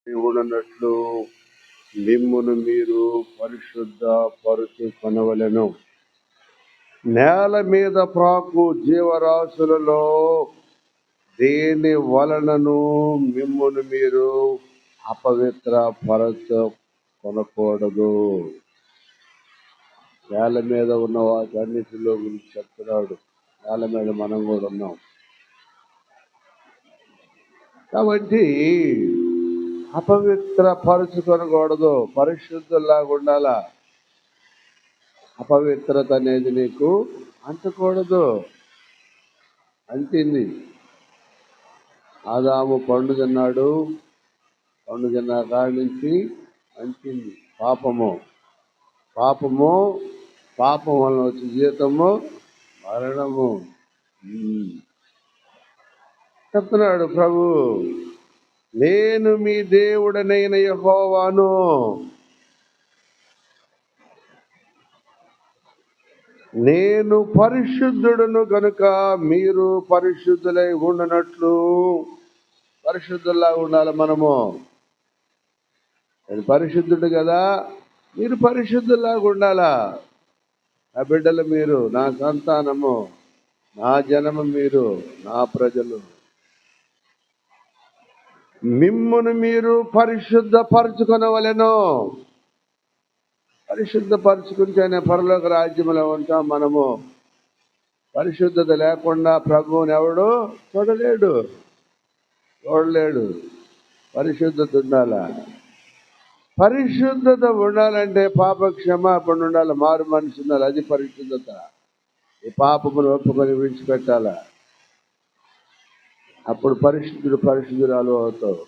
ఉండనట్లు మిమ్మును మీరు పరిశుద్ధ పరుచుకొనవలెను. నేల మీద ప్రాకు జీవరాశులలో దేని వలనను మిమ్మును మీరు అపవిత్ర పరచుకొనకూడదు. నేల మీద ఉన్న వాటి అన్నిటిలో గురించి చెప్తున్నాడు. నేల మీద మనం కూడా ఉన్నాం కాబట్టి అపవిత్ర పరుచుకొనకూడదు, పరిశుద్ధుల్లాగా ఉండాలా. అపవిత్రత అనేది నీకు అంటకూడదు. అంటింది. ఆదాము పండు తిన్నాడు, పండు తిన్న కాడి నుంచి అంటింది పాపము. పాపం వలన వచ్చే జీతము మరణము. చెప్తున్నాడు ప్రభు, నేను మీ దేవుడనైన యెహోవాను, నేను పరిశుద్ధుడును గనుక మీరు పరిశుద్ధులై ఉండనట్లు. పరిశుద్ధుల్లా ఉండాలి మనము. నేను పరిశుద్ధుడు కదా, మీరు పరిశుద్ధుల్లాగా ఉండాలా. నా బిడ్డలు మీరు, నా సంతానము, నా జనము మీరు, నా ప్రజలు. మిమ్మును మీరు పరిశుద్ధపరచుకొనవలెను. పరిశుద్ధపరచుకుంటేనే పరలోక రాజ్యంలో ఉంటాం మనము. పరిశుద్ధత లేకుండా ప్రభువుని ఎవడు చూడలేడు. పరిశుద్ధత ఉండాలా. పరిశుద్ధత ఉండాలంటే పాప క్షమాపణ ఉండాలి, మారు మనసు ఉండాలి. అది పరిశుద్ధత. ఈ పాపమును ఒప్పుకొని విడిచిపెట్టాలా. అప్పుడు పరిశుద్ధురాలు అవుతావు.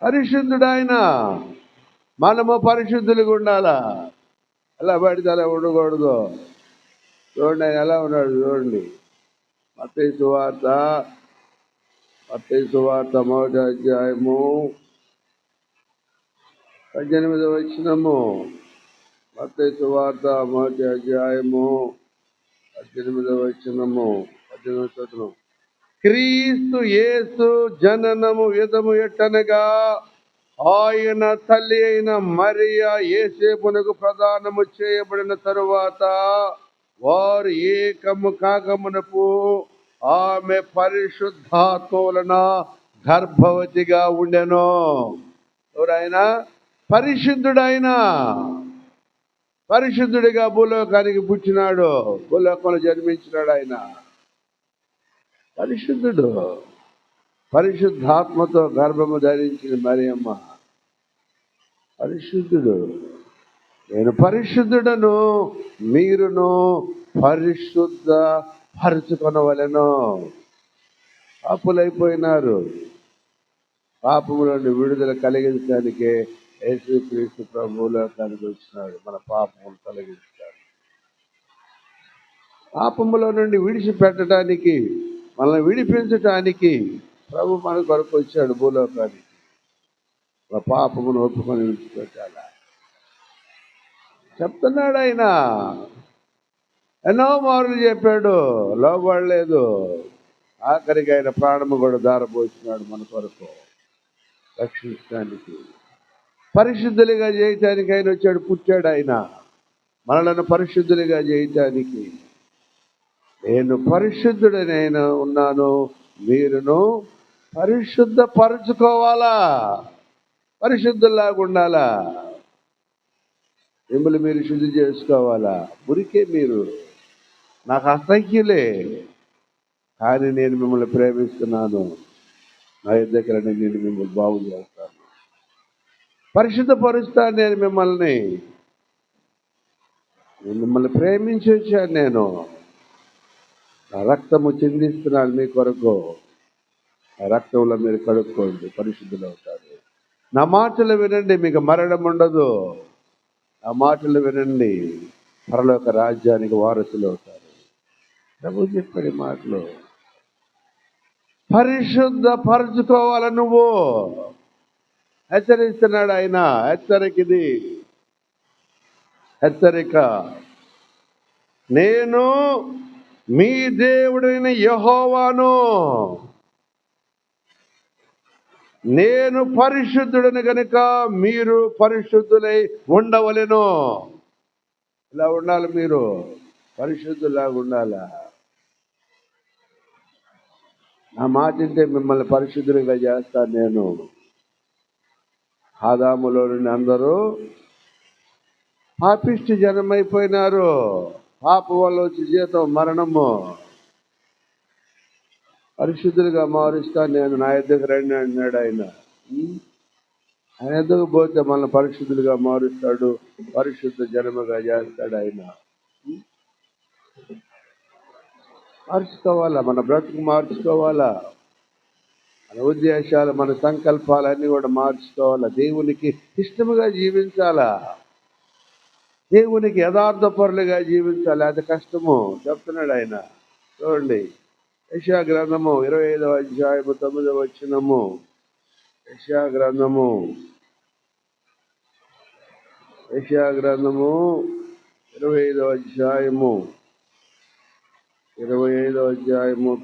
పరిశుద్ధుడు ఆయన, మనము పరిశుద్ధులుగా ఉండాలా. అలా పడితే అలా ఉండకూడదు. చూడండి ఆయన ఎలా ఉన్నాడు చూడండి. మత్తయి సువార్త 1వ అధ్యాయము 18వ వచనము. మత్తయి సువార్త 1వ అధ్యాయము 18వ వచనము. క్రీస్తు యేసు జననము విధము ఎట్టనగా, ఆయన తల్లి అయిన మరియా యేసేపునకు ప్రదానము చేయబడిన తరువాత వారు ఏకము కాకమునపు ఆమె పరిశుద్ధాత్మ వలన గర్భవతిగా ఉండెను. ఎవరైనా పరిశుద్ధుడిగా భూలోకానికి పుట్టినాడు, భూలోకంలో జన్మించినాడు. ఆయన పరిశుద్ధుడు. పరిశుద్ధాత్మతో గర్భము ధరించిన మరియమ్మ పరిశుద్ధుడు. నేను పరిశుద్ధుడను, మీరును పరిశుద్ధ పరుచుకొనవలెను. పాపులైపోయినారు. పాపములను విడుదల కలిగించడానికే యేసుక్రీస్తు ప్రభువులోకానికి వచ్చినాడు. మన పాపములు తొలగించాడు. పాపములో నుండి విడిచిపెట్టడానికి, మనల్ని విడిపించటానికి ప్రభు మన కొరకు వచ్చాడు భూలోకానికి. మన పాపమును ఒప్పుకొని విడిచిపెట్టాలా చెప్తున్నాడు ఆయన. ఎన్నో మార్లు చెప్పాడు, లోబడలేదు. ఆఖరికి ఆయన ప్రాణము కూడా ధారపోసినాడు మన కొరకు రక్షించడానికి. పరిశుద్ధులుగా చేయటానికి ఆయన వచ్చాడు, పుట్టాడు. ఆయన మనలను పరిశుద్ధులుగా చేయటానికి. నేను పరిశుద్ధుడనైనా ఉన్నాను, మీరును పరిశుద్ధ పరుచుకోవాలా. పరిశుద్ధుల్లాగా ఉండాలా. మిమ్మల్ని మీరు శుద్ధి చేసుకోవాలా. మురికే మీరు, నాకు అసహ్యులే, కానీ నేను మిమ్మల్ని ప్రేమిస్తున్నాను. నా దగ్గర నేను మిమ్మల్ని బాగు చేస్తాను, పరిశుద్ధపరుస్తాను. నేను మిమ్మల్ని ప్రేమించి వచ్చాను. నేను నా రక్తము చిందిస్తున్నాను మీ కొరకు. ఆ రక్తంలో మీరు కడుక్కోండి, పరిశుద్ధులు అవుతారు. నా మాటలు వినండి, మీకు మరణం ఉండదు. నా మాటలు వినండి, పరలోక రాజ్యానికి వారసులు అవుతారు. ప్రభు చెప్పాడు మాటలు. పరిశుద్ధ పరుచుకోవాల నువ్వు. హెచ్చరిస్తున్నాడు ఆయన. హెచ్చరిక. నేను మీ దేవుడైన యెహోవాను. నేను పరిశుద్ధుడని గనుక మీరు పరిశుద్ధులై ఉండవలెను. ఇలా ఉండాలి, మీరు పరిశుద్ధులాగా ఉండాలా. నా మాట వింటే మిమ్మల్ని పరిశుద్ధులుగా చేస్తాను నేను. ఆదాములో నుండి అందరూ పాపిష్టి జనమైపోయినారు. పాప వల్ల వచ్చి జీతం మరణము. పరిశుద్ధులుగా మారుస్తాను నేను, నా ఎద్దుకు రండి అన్నాడు ఆయన. ఆయన ఎద్దుకు పోతే మనల్ని పరిశుద్ధులుగా మారుస్తాడు, పరిశుద్ధ జనముగా చేస్తాడు ఆయన. మార్చుకోవాలా, మన బ్రతుకు మార్చుకోవాలా, మన ఉద్దేశాలు, మన సంకల్పాలన్నీ కూడా మార్చుకోవాలా. దేవునికి ఇష్టముగా జీవించాలా, దేవునికి యథార్థపరులుగా జీవించాలి. అది కష్టము చెప్తున్నాడు ఆయన. చూడండి, యెషయా గ్రంథము 25వ అధ్యాయము 9వ వచనము. యెషయా గ్రంథము 25వ అధ్యాయము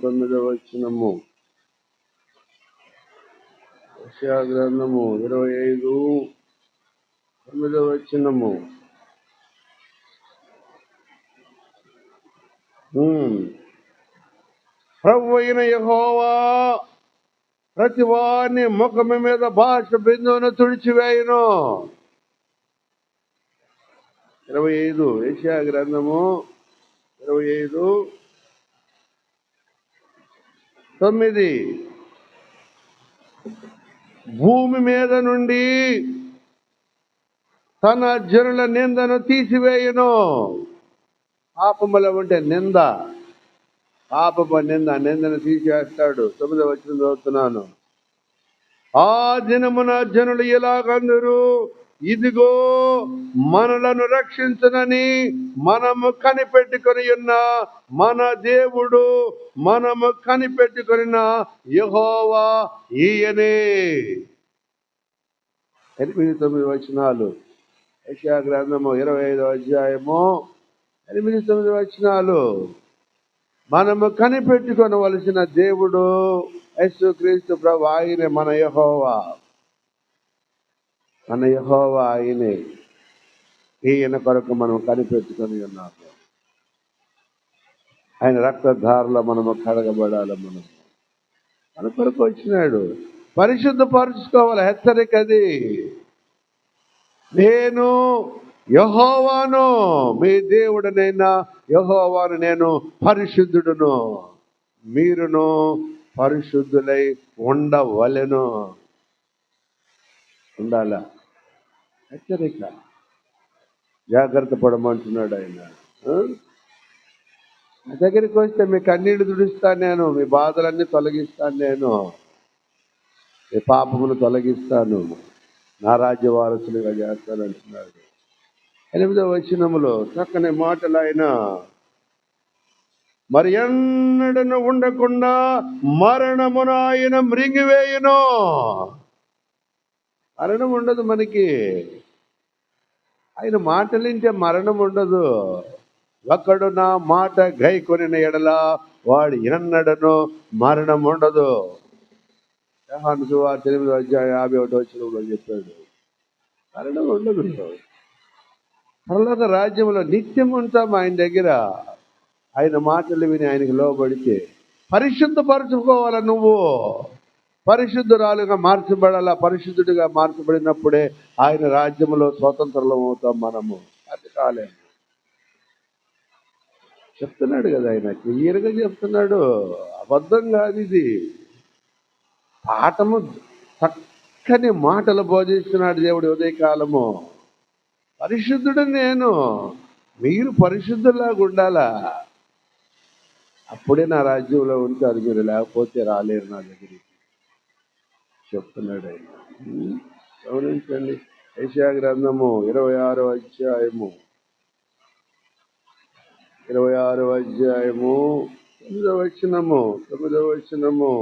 9వ వచనము. యెషయా గ్రంథము 25:9వ వచనము. ప్రభువైన యెహోవా ప్రతి వాని ముఖము మీద భాష బిందువును తుడిచివేయును. 25 యెషయా గ్రంథము 25:9. భూమి మీద నుండి తన జనుల నిందను తీసివేయును. పాపముల ఉంటే నింద, పాపపు నిందను తీసివేస్తాడు. 9వ వచనం చదువుతున్నాను. ఆ దినమున జనులు ఇలాగందురు, ఇదిగో మనలను రక్షించునని మనము కనిపెట్టుకొని ఉన్న మన దేవుడు, మనము కనిపెట్టుకొనిన యెహోవా ఈయనే. 8-9 వచనాలు. యెషయా గ్రంథము 25వ అధ్యాయము 8-9 వచనాలు. మనము కనిపెట్టుకొనవలసిన దేవుడు యేసుక్రీస్తు ప్రభు, ఆయనే మన యెహోవా. మన యెహోవా ఆయనే. ఈయన కొరకు మనం కనిపెట్టుకొని ఉన్నాము. ఆయన రక్తధారలో మనము కడగబడాలి. మన కొరకు వచ్చినాడు. పరిశుద్ధపరుచుకోవాలి. హెచ్చరిక అది. నేను యెహోవాను, మీ దేవుడనైనా యెహోవాను, నేను పరిశుద్ధుడును, మీరును పరిశుద్ధులై ఉండవలెను. ఉండాలా? హెచ్చరిక. జాగ్రత్త పడమంటున్నాడు ఆయన. నా దగ్గరికి వస్తే మీ కన్నీళ్లు తుడుస్తాను నేను, మీ బాధలన్నీ తొలగిస్తాను నేను, మీ పాపములు తొలగిస్తాను, నా రాజ్య వారసులుగా చేస్తాను అంటున్నాడు. 8వ వచనములో చక్కని మాటలు ఆయన. మరి ఎన్నడను ఉండకుండా మరణమును ఆయన మృంగివేయును. మరణం ఉండదు మనకి. ఆయన మాటలింటే మరణం ఉండదు. ఒకడు నా మాట గైకొనిన ఎడల వాడు ఎన్నడను మరణం ఉండదు. యోహాను సువార్త 8వ అధ్యాయం 51వ వచనంలో చెప్పాడు, మరణం ఉండదు. పరలోక రాజ్యంలో నిత్యం ఉంటాం ఆయన దగ్గర. ఆయన మాటలు విని ఆయనకి లోబడితే పరిశుద్ధపరచుకోవాలా. నువ్వు పరిశుద్ధురాలుగా మార్చబడాలా. పరిశుద్ధుడిగా మార్చబడినప్పుడే ఆయన రాజ్యంలో స్వతంత్రం అవుతాం మనము. అది కాలేదు. చెప్తున్నాడు కదా ఆయన, క్లియర్గా చెప్తున్నాడు. అబద్ధం కాదు ఇది. పాఠము, చక్కని మాటలు బోధిస్తున్నాడు దేవుడు ఉదయకాలము. పరిశుద్ధుడు నేను, మీరు పరిశుద్ధులాగా ఉండాలా. అప్పుడే నా రాజ్యంలో ఉంటారు మీరు, లేకపోతే రాలేరు నా దగ్గరికి చెప్తున్నాడు ఆయన. గమనించండి, యెషయా గ్రంథము 26వ అధ్యాయము 9వ వచనము.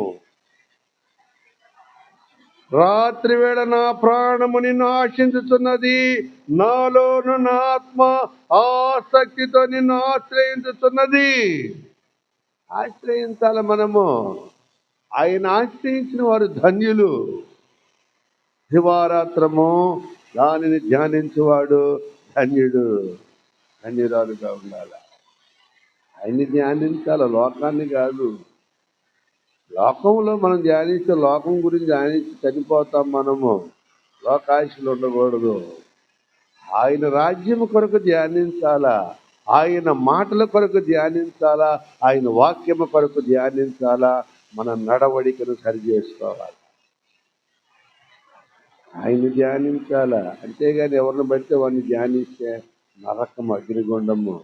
రాత్రి వేళ నా ప్రాణము నిన్ను ఆశించుతున్నది, నాలోను నా ఆత్మ ఆసక్తితో నిన్ను ఆశ్రయించుతున్నది. ఆశ్రయించాల మనము. ఆయన ఆశ్రయించిన వారు ధన్యులు. దివారాత్రము దానిని ధ్యానించువాడు ధన్యుడు, ధన్యురాలుగా ఉండాలి. ఆయన్ని ధ్యానించాలి, లోకాన్ని కాదు. లోకంలో మనం ధ్యానిస్తే లోకం గురించి ధ్యానించి చనిపోతాం మనము. లోకాశలు ఉండకూడదు. ఆయన రాజ్యం కొరకు ధ్యానించాలా, ఆయన మాటల కొరకు ధ్యానించాలా, ఆయన వాక్యము కొరకు ధ్యానించాలా, మన నడవడికను సరి చేసుకోవాలి. ఆయన్ని ధ్యానించాలా, అంతేగాని ఎవరిని బడితే వాడిని ధ్యానిస్తే నరకం, అగ్నిగుండము.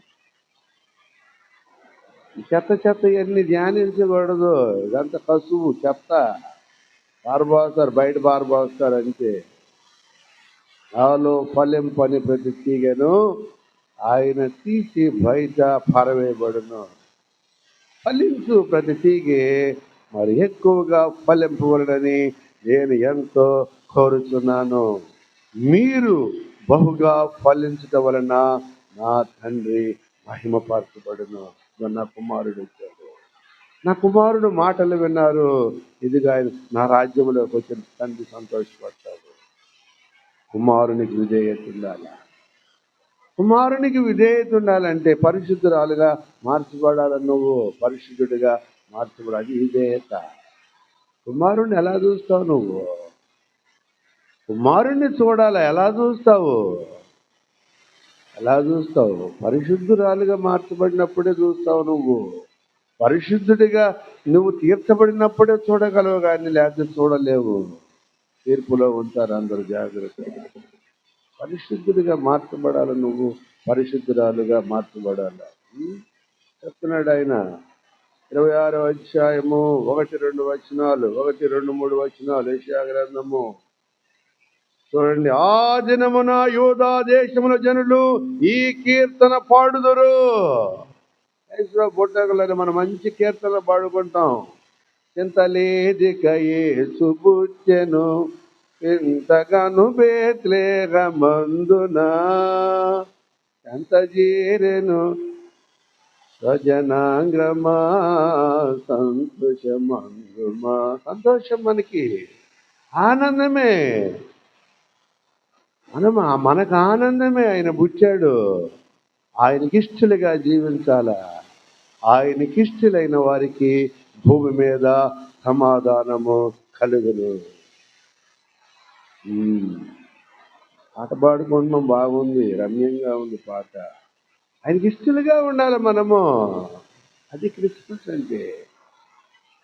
చెత్త ఇవన్నీ ధ్యానించకూడదు. ఇదంతా కసువు, చెత్త పారబోస్తారు, బయట పారబోస్తారు అంతే. నాలో ఫలింపని ప్రతి తీగను ఆయన తీసి బయట పారవేయబడును. ఫలించు ప్రతి తీగే మరి ఎక్కువగా ఫలింపవలనని నేను ఎంతో కోరుచున్నాను. మీరు బహుగా ఫలించటం వలన నా తండ్రి మహిమపరచబడును. నా కుమారుడు వచ్చాడు, నా కుమారుడు మాటలు విన్నారు, ఇదిగా నా రాజ్యంలోకి వచ్చిన తండ్రి సంతోషపడతాడు. కుమారునికి విధేయత ఉండాలి. కుమారునికి విధేయత ఉండాలంటే పరిశుద్ధురాలుగా మార్చబడాలని, నువ్వు పరిశుద్ధుడిగా మార్చబడాలి. అది విధేయత. కుమారుణ్ణి ఎలా చూస్తావు నువ్వు? కుమారుణ్ణి చూడాలా, ఎలా చూస్తావు? పరిశుద్ధురాలుగా మార్చబడినప్పుడే చూస్తావు నువ్వు. పరిశుద్ధుడిగా నువ్వు తీర్చబడినప్పుడే చూడగలవు, కానీ లేకపోతే చూడలేవు. తీర్పులో ఉంటారు అందరూ, జాగ్రత్త. పరిశుద్ధుడిగా మార్చబడాలి, నువ్వు పరిశుద్ధురాలుగా మార్చబడాలి. చెప్తున్నాడు ఆయన 26వ అధ్యాయము 1-2 వచనాలు, 1-2-3 వచనాలు యెషయా గ్రంథము చూడండి. ఆ దినమున యూదా దేశముల జనులు ఈ కీర్తన పాడుదురు. బొట్టగలని మనం మంచి కీర్తన పాడుకుంటాం. చింతలేదిక యేసు పుట్టెను, ఇంతగాను బేత్లెహేమందున ఎంత చేరెను స్వజనాంగ్రమా సంతోషమందుమా. సంతోషం మనకి, ఆనందమే. మనకు ఆనందమే. ఆయన పుట్టాడు. ఆయనకిష్టులుగా జీవించాలా. ఆయనకిష్టులైన వారికి భూమి మీద సమాధానము కలుగును. పాట పాడుకుంటున్నాం, బాగుంది, రమ్యంగా ఉంది పాట. ఆయనకి ఇష్టలుగా ఉండాలి మనము. అది క్రిస్మస్ అంటే.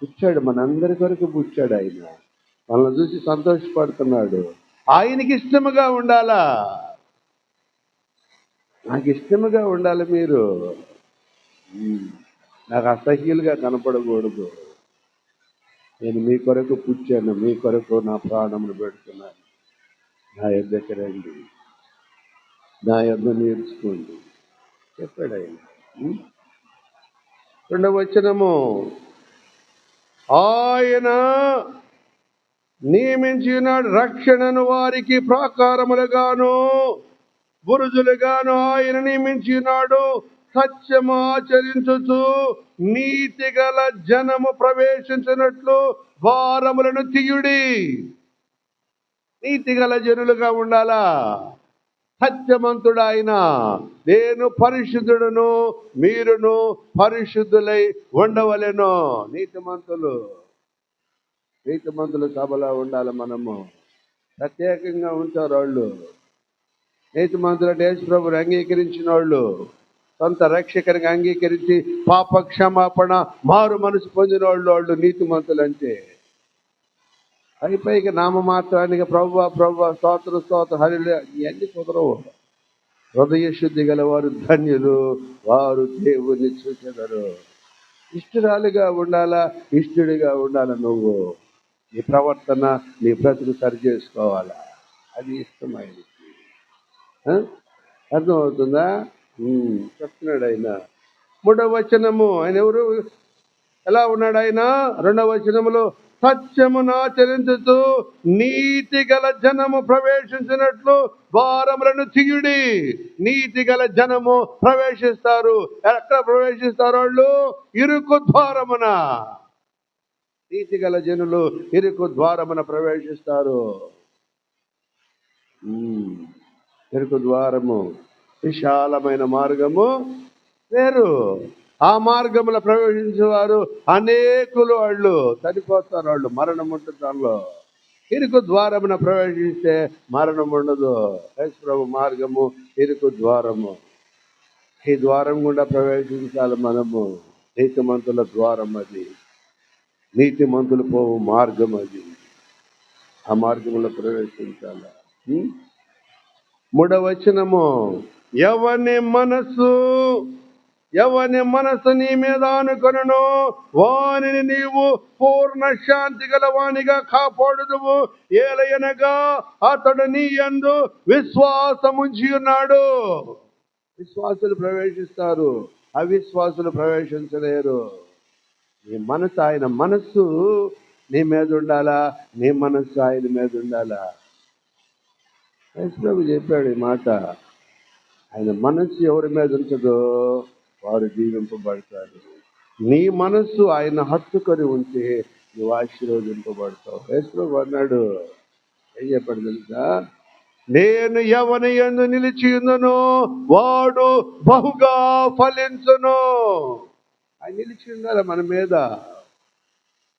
పుట్టాడు, మనందరి కొరకు పుట్టాడు ఆయన. మనల్ని చూసి సంతోషపడుతున్నాడు. ఆయనకి ఇష్టముగా ఉండాలా. నాకు ఇష్టముగా ఉండాలి మీరు. నాకు అసహ్యులుగా కనపడకూడదు. నేను మీ కొరకు పుట్టాను, మీ కొరకు నా ప్రాణమును పెడుతున్నాను. నా యొద్దకు రండి, నా యొద్ద నేర్చుకోండి చెప్పాడు ఆయన. 2వ వచనము, ఆయన నియమించినాడు రక్షణను వారికి ప్రాకారములుగాను బురుజులుగాను ఆయన నియమించినాడు. సత్యము ఆచరించుచు నీతి గల జనము ప్రవేశించినట్లు ద్వారములను తీయుడి. నీతి గల జనులుగా ఉండాలా. సత్యమంతుడు ఆయన. నేను పరిశుద్ధుడును, మీరును పరిశుద్ధులై ఉండవలెను. నీతిమంతులు సభలో ఉండాలి. మనము ప్రత్యేకంగా ఉంటారు వాళ్ళు. నీతిమంతులు యేసు ప్రభువుని అంగీకరించిన వాళ్ళు, సొంత రక్షకునిగా అంగీకరించి పాప క్షమాపణ మారు మనసు పొందిన వాళ్ళు నీతిమంతులు. అంటే పైకి నామమాత్రానికి ప్రభువా స్తోత్ర హల్లెలూయా ఇవన్నీ కుదరవు. హృదయ శుద్ధి గల వారు ధన్యులు, వారు దేవుని చూచెదరు. ఇష్టరాలుగా ఉండాలా, ఇష్టడిగా ఉండాలా. నువ్వు నీ ప్రవర్తన, నీ బ్రతుకు సరి చేసుకోవాలా. అది ఇష్టమైనది. అర్థమవుతుందా? చెప్తున్నాడు ఆయన. 3వ వచనము, ఆయన ఎవరు, ఎలా ఉన్నాడు ఆయన? 2వ వచనములో, సత్యమును ఆచరించుతూ నీతి గల జనము ప్రవేశించినట్లు ద్వారములను తీయుడి. నీతి గల జనము ప్రవేశిస్తారు. ఎక్కడ ప్రవేశిస్తారు వాళ్ళు? ఇరుకు ద్వారమున. నీతి గల జనులు ఇరుకు ద్వారమున ప్రవేశిస్తారు. ఇరుకు ద్వారము, విశాలమైన మార్గము వేరు. ఆ మార్గములో ప్రవేశించేవారు అనేకులు, వాళ్ళు చనిపోతారు, వాళ్ళు మరణం ఉంటుంది దానిలో. ఇరుకు ద్వారమున ప్రవేశిస్తే మరణం ఉండదు. యేసు ప్రభు మార్గము ఇరుకు ద్వారము. ఈ ద్వారం గుండా ప్రవేశించాలి మనము. నీతిమంతుల ద్వారం అది, నీతిమంతులు పోవు మార్గం అది. ఆ మార్గంలో ప్రవేశించాలి. 3వ వచనము, ఎవని మనసు నీ మీద అనుకొనును వానిని నీవు పూర్ణ శాంతి గల వానిగా కాపాడుదువు. ఏలయనగా అతడు నీ యందు విశ్వాసముంచి ఉన్నాడు. విశ్వాసులు ప్రవేశిస్తారు, అవిశ్వాసులు ప్రవేశించలేరు. నీ మనసు, ఆయన మనస్సు నీ మీద ఉండాలా, నీ మనస్సు ఆయన మీద ఉండాలా. యేసు ప్రభు చెప్పాడు ఈ మాట. ఆయన మనస్సు ఎవరి మీద ఉంటుందో వారు దీవింపబడతారు. నీ మనస్సు ఆయన హత్తుకొని ఉంటే నువ్వు ఆశీర్వదింపబడతావు. యేసు ప్రభు అన్నాడు, ఏం చెప్పాడు తెలుసా? నేను ఎవని యందు నిలిచి ఉందునో వాడు బహుగా ఫలించును. ఆయన నిలిచి ఉండాలా మన మీద,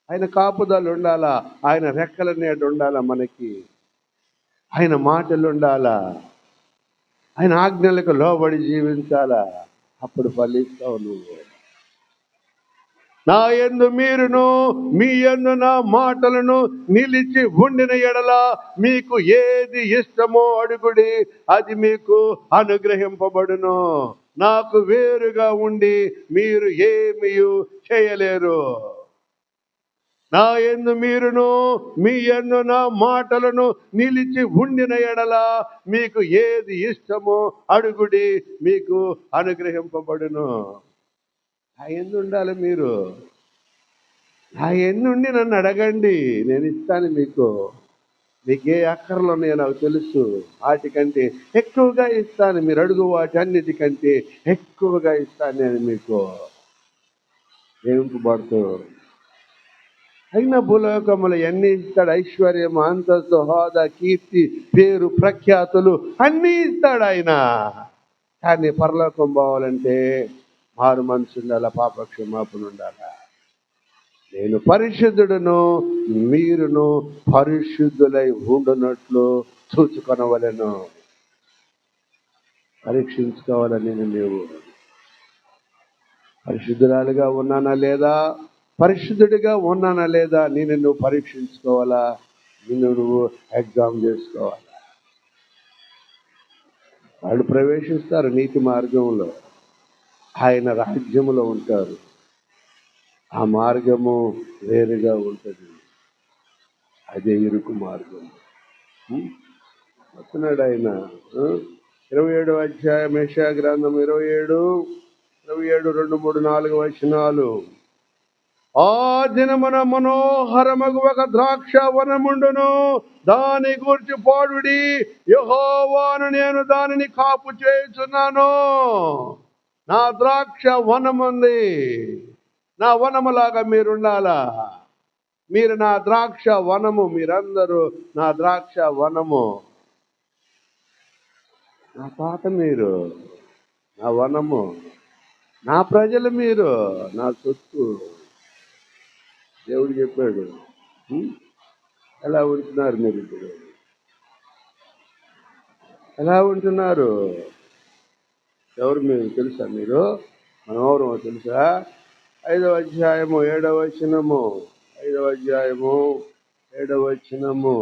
ఆయన కాపుదలు ఉండాలా, ఆయన రెక్కల నీడ ఉండాలా మనకి, ఆయన మాటలు ఉండాలా, ఆయన ఆజ్ఞలకు లోబడి జీవించాలా. అప్పుడు ఫలిస్తావు నువ్వు. నా యందు మీరును మీ యందు నా మాటలను నిలిచి ఉండిన ఎడల మీకు ఏది ఇష్టమో అడుగుడి, అది మీకు అనుగ్రహింపబడును. నాకు వేరుగా ఉండి మీరు ఏమీ చేయలేరు. నా యందు మీరును మీ యందు నా మాటలను నిలిచి ఉండిన ఎడల మీకు ఏది ఇష్టమో అడుగుడి, మీకు అనుగ్రహింపబడును. నా యందు ఉండాలి మీరు. నా యందుండి నన్ను అడగండి, నేను ఇస్తాను మీకు. మీకు ఏ అక్కర్లు ఉన్నాయో నాకు తెలుసు, వాటికంటే ఎక్కువగా ఇస్తాను. మీరు అడుగు వాటి అన్నిటికంటే ఎక్కువగా ఇస్తాను నేను మీకు. ఏమింపబడుతూ అయినా భూలోకములు ఎన్ని ఇస్తాడు? ఐశ్వర్యం, అంతస్తు, హోదా, కీర్తి, పేరు, ప్రఖ్యాతులు అన్నీ ఇస్తాడు ఆయన. కానీ పరలోకం పోవాలంటే మారు మనసు ఉండాలా, పాపక్షమాపణ ఉండాలా. నేను పరిశుద్ధుడును మీరును పరిశుద్ధులై ఉండునట్లు చూసుకొనవలెను. పరీక్షించుకోవాలని నీవు పరిశుద్ధురాలుగా ఉన్నానా లేదా, పరిశుద్ధుడిగా ఉన్నానా లేదా, నువ్వు పరీక్షించుకోవాలా, నువ్వు ఎగ్జామ్ చేసుకోవాలా. వాళ్ళు ప్రవేశిస్తారు నీతి మార్గంలో, ఆయన రాజ్యములో ఉంటారు. ఆ మార్గము వేరుగా ఉంటుంది, అదే ఇరుకు మార్గం. వస్తున్నాడు ఆయన. 27వ అధ్యాయం యెషయా గ్రంథం 27, 2, 3, 4 వచనాలు. ఆ దినమున మనోహరమగు ఒక ద్రాక్ష వనముండును, దాని గూర్చి పాడుడి, యెహోవాను నేను దానిని కాపు చేయుచున్నాను. నా ద్రాక్ష వనముంది, నా వనములాగా మీరుండాలా. మీరు నా ద్రాక్ష వనము, మీరందరూ నా ద్రాక్ష వనము. నా తోట మీరు, నా వనము, నా ప్రజలు మీరు, నా సొత్తు. దేవుడు చెప్పాడు. ఎలా ఉంటున్నారు మీరు ఇప్పుడు? ఎలా ఉంటున్నారు? ఎవరు మీరు తెలుసా? మీరు మనం ఎవరు తెలుసా? 5వ అధ్యాయము 7వ వచనము, 5వ అధ్యాయము 7వ వచనము,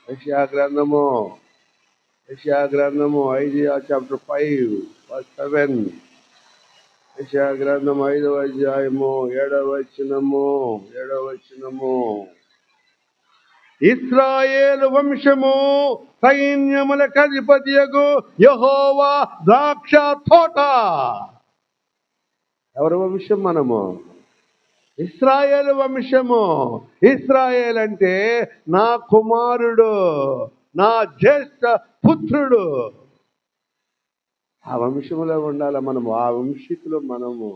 యెషయా గ్రంథము 5 chapter 5 verse 7. యెషయా గ్రంథం 5వ అధ్యాయము 7వ వచనము. ఇశ్రాయేలు వంశము సైన్యములకు అధిపతియగు యెహోవా ద్రాక్ష తోట. ఎవరి వంశం మనము? ఇశ్రాయేలు వంశము. ఇశ్రాయేల్ అంటే నా కుమారుడు, నా జ్యేష్ఠ పుత్రుడు. ఆ వంశములో ఉండాలి మనము, ఆ వంశీకులు మనము.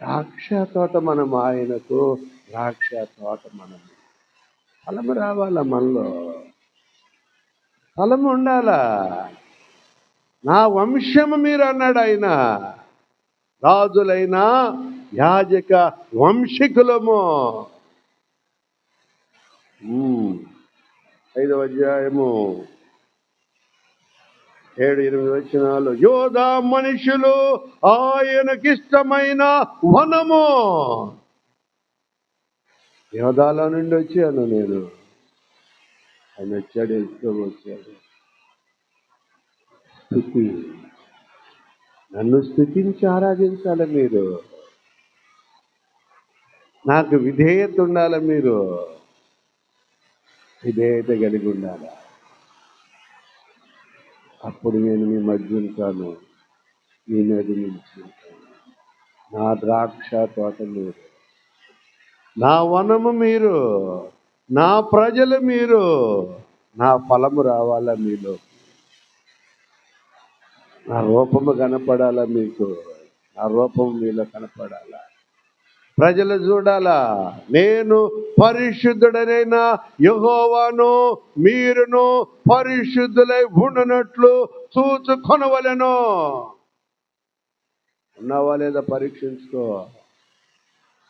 ద్రాక్ష తోట మనము, ఆయనకు ద్రాక్ష తోట మనము. ఫలము రావాలా మనలో, ఫలం ఉండాలా. నా వంశము మీరు అన్నాడు ఆయన. రాజులైన యాజక వంశికులము. 5వ అధ్యాయము 7-8 వచనాలు. యోధా మనుషులు ఆయనకిష్టమైన వనము. యోధాలో నుండి వచ్చాను నేను. ఆయన వచ్చాడు, వచ్చాడు. స్థుతి, నన్ను స్థుతించి ఆరాధించాలి మీరు. నాకు విధేయత ఉండాలి. మీరు విధేయత కలిగి ఉండాలి. అప్పుడు నేను మీ మధ్య ఉంటాను, మీ మీద నిలిచుంటాను. నా ద్రాక్ష తోట మీరు, నా వనము మీరు, నా ప్రజలు మీరు. నా ఫలము రావాలా మీలో, నా రూపము కనపడాలా మీకు, నా రూపము మీలో కనపడాలా. ప్రజలు చూడాలా, నేను పరిశుద్ధుడనైన యెహోవాను, మీరును పరిశుద్ధులై ఉండునట్లు చూచుకొనవలెను. ఉన్నావా లేదా పరీక్షించుకో.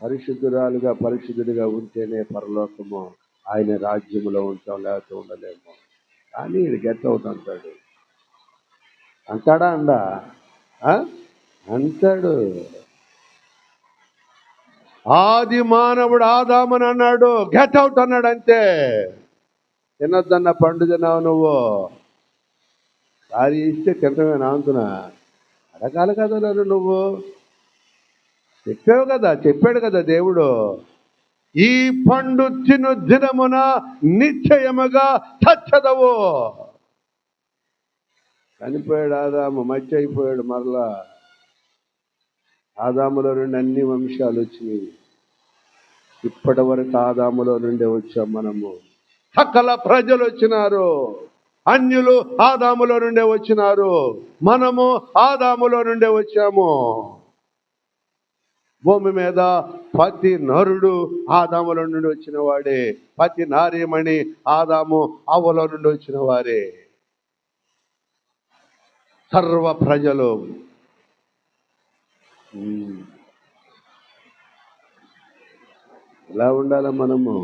పరిశుద్ధురాలుగా పరిశుద్ధుడిగా ఉంటేనే పరలోకము, ఆయన రాజ్యములో ఉంటాం, లేకపోతే ఉండలేము. కానీ ఇది గెట్ అవుట్ అంటాడు. అంటాడా? అంటాడు. ఆది మానవుడు ఆదామని అన్నాడు, గెట్ అవుట్ అన్నాడు. అంతే. తినొద్దన్న పండు తిన్నావు నువ్వు. సారి ఇస్తే తింటమేనా అంటున్నా? అడగాలి కదా నన్ను. నువ్వు చెప్పావు కదా, చెప్పాడు కదా దేవుడు, ఈ పండు తిను దినమున నిశ్చయముగా చచ్చదవు. చనిపోయాడు ఆదాము, మధ్య అయిపోయాడు. మరలా ఆదాములో నుండి అన్ని వంశాలు వచ్చినాయి. ఇప్పటి వరకు ఆదాములో నుండి వచ్చాం మనము. సకల ప్రజలు వచ్చినారు, అన్యులు ఆదాములో నుండే వచ్చినారు, మనము ఆదాములో నుండే వచ్చాము. భూమి మీద ప్రతి నరుడు ఆదాములో నుండి వచ్చిన వాడే. ప్రతి నారీమణి ఆదాము అవ్వలో నుండి వచ్చిన వారే. సర్వ ప్రజలు. ఎలా ఉండాలి మనము?